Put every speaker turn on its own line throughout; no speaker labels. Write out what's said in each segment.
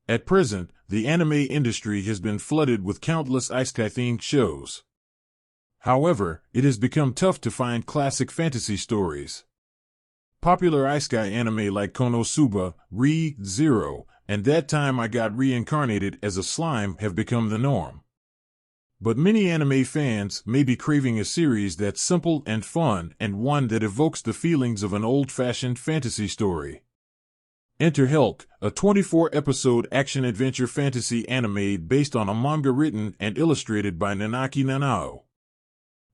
At present, the anime industry has been flooded with countless isekai-themed shows. However, it has become tough to find classic fantasy stories. Popular isekai anime like Konosuba, Re-Zero, and That Time I Got Reincarnated as a Slime have become the norm. But many anime fans may be craving a series that's simple and fun and one that evokes the feelings of an old-fashioned fantasy story. Enter Helck, a 24-episode action-adventure fantasy anime based on a manga written and illustrated by Nanaki Nanao.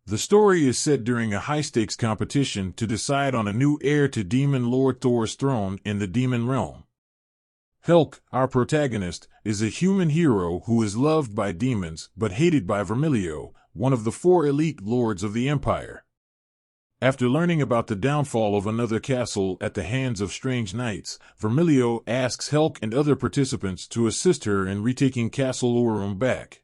The story is set during a high-stakes competition to decide on a new heir to Demon Lord Thor's throne in the Demon Realm. Helck, our protagonist, is a human hero who is loved by demons but hated by Vermilio, one of the 4 elite lords of the Empire. After learning about the downfall of another castle at the hands of strange knights, Vermilio asks Helck and other participants to assist her in retaking Castle Aurum back.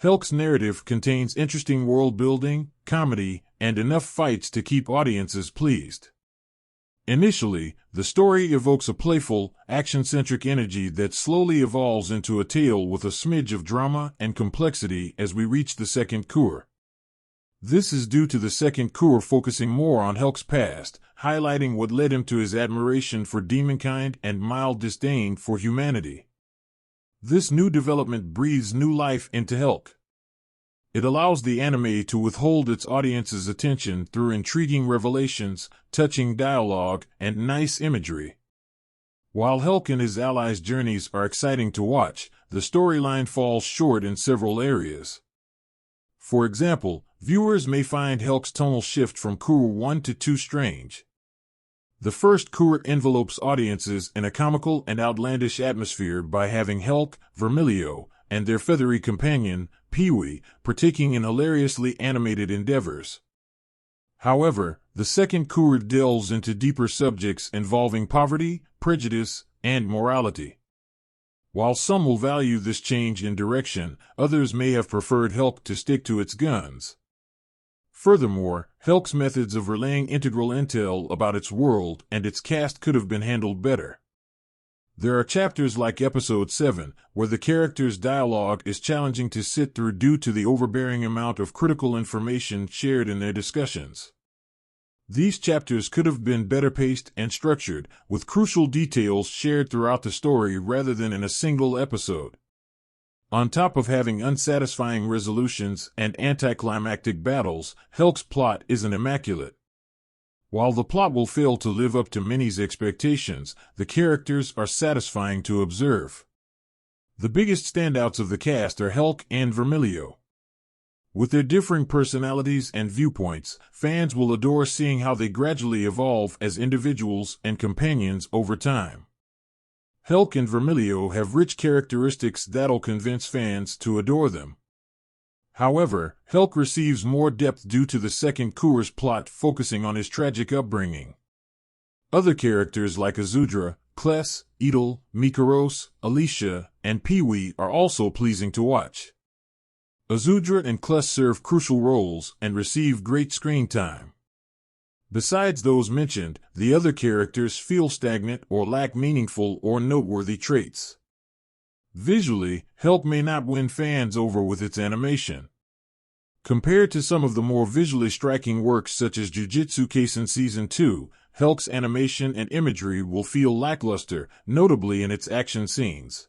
Helck's narrative contains interesting world-building, comedy, and enough fights to keep audiences pleased. Initially, the story evokes a playful, action-centric energy that slowly evolves into a tale with a smidge of drama and complexity as we reach the second cour. This is due to the second cour focusing more on Helck's past, highlighting what led him to his admiration for demonkind and mild disdain for humanity. This new development breathes new life into Helck. It allows the anime to withhold its audience's attention through intriguing revelations, touching dialogue, and nice imagery. While Helck and his allies' journeys are exciting to watch, the storyline falls short in several areas. For example, viewers may find Helck's tonal shift from cour 1 to 2 strange. The first cour envelopes audiences in a comical and outlandish atmosphere by having Helck, Vermilio, and their feathery companion, Pee-wee, partaking in hilariously animated endeavors. However, the second cour delves into deeper subjects involving poverty, prejudice, and morality. While some will value this change in direction, others may have preferred Helck to stick to its guns. Furthermore, Helck's methods of relaying integral intel about its world and its cast could have been handled better. There are chapters like Episode 7, where the characters' dialogue is challenging to sit through due to the overbearing amount of critical information shared in their discussions. These chapters could have been better paced and structured, with crucial details shared throughout the story rather than in a single episode. On top of having unsatisfying resolutions and anticlimactic battles, Helck's plot isn't immaculate. While the plot will fail to live up to many's expectations, the characters are satisfying to observe. The biggest standouts of the cast are Helck and Vermilio. With their differing personalities and viewpoints, fans will adore seeing how they gradually evolve as individuals and companions over time. Helck and Vermilio have rich characteristics that'll convince fans to adore them. However, Helck receives more depth due to the second cour's plot focusing on his tragic upbringing. Other characters like Azudra, Kless, Edel, Mikaros, Alicia, and Pee-wee are also pleasing to watch. Azudra and Kless serve crucial roles and receive great screen time. Besides those mentioned, the other characters feel stagnant or lack meaningful or noteworthy traits. Visually, Helck may not win fans over with its animation. Compared to some of the more visually striking works such as Jujutsu Kaisen Season 2, Helck's animation and imagery will feel lackluster, notably in its action scenes.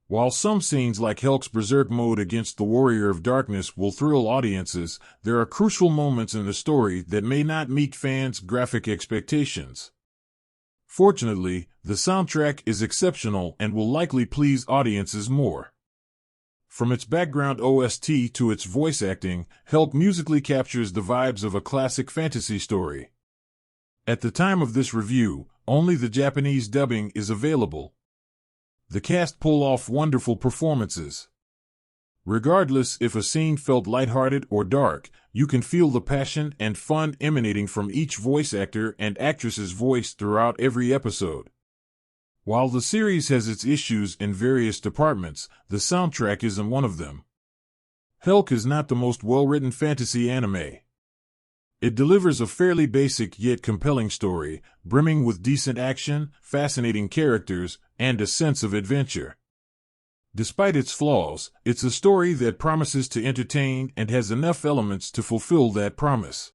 While some scenes like Helck's Berserk mode against the Warrior of Darkness will thrill audiences, there are crucial moments in the story that may not meet fans' graphic expectations. Fortunately, the soundtrack is exceptional and will likely please audiences more. From its background OST to its voice acting, Helck musically captures the vibes of a classic fantasy story. At the time of this review, only the Japanese dubbing is available. The cast pull off wonderful performances. Regardless if a scene felt lighthearted or dark, you can feel the passion and fun emanating from each voice actor and actress's voice throughout every episode. While the series has its issues in various departments, the soundtrack isn't one of them. Helck is not the most well-written fantasy anime. It delivers a fairly basic yet compelling story, brimming with decent action, fascinating characters, and a sense of adventure. Despite its flaws, it's a story that promises to entertain and has enough elements to fulfill that promise.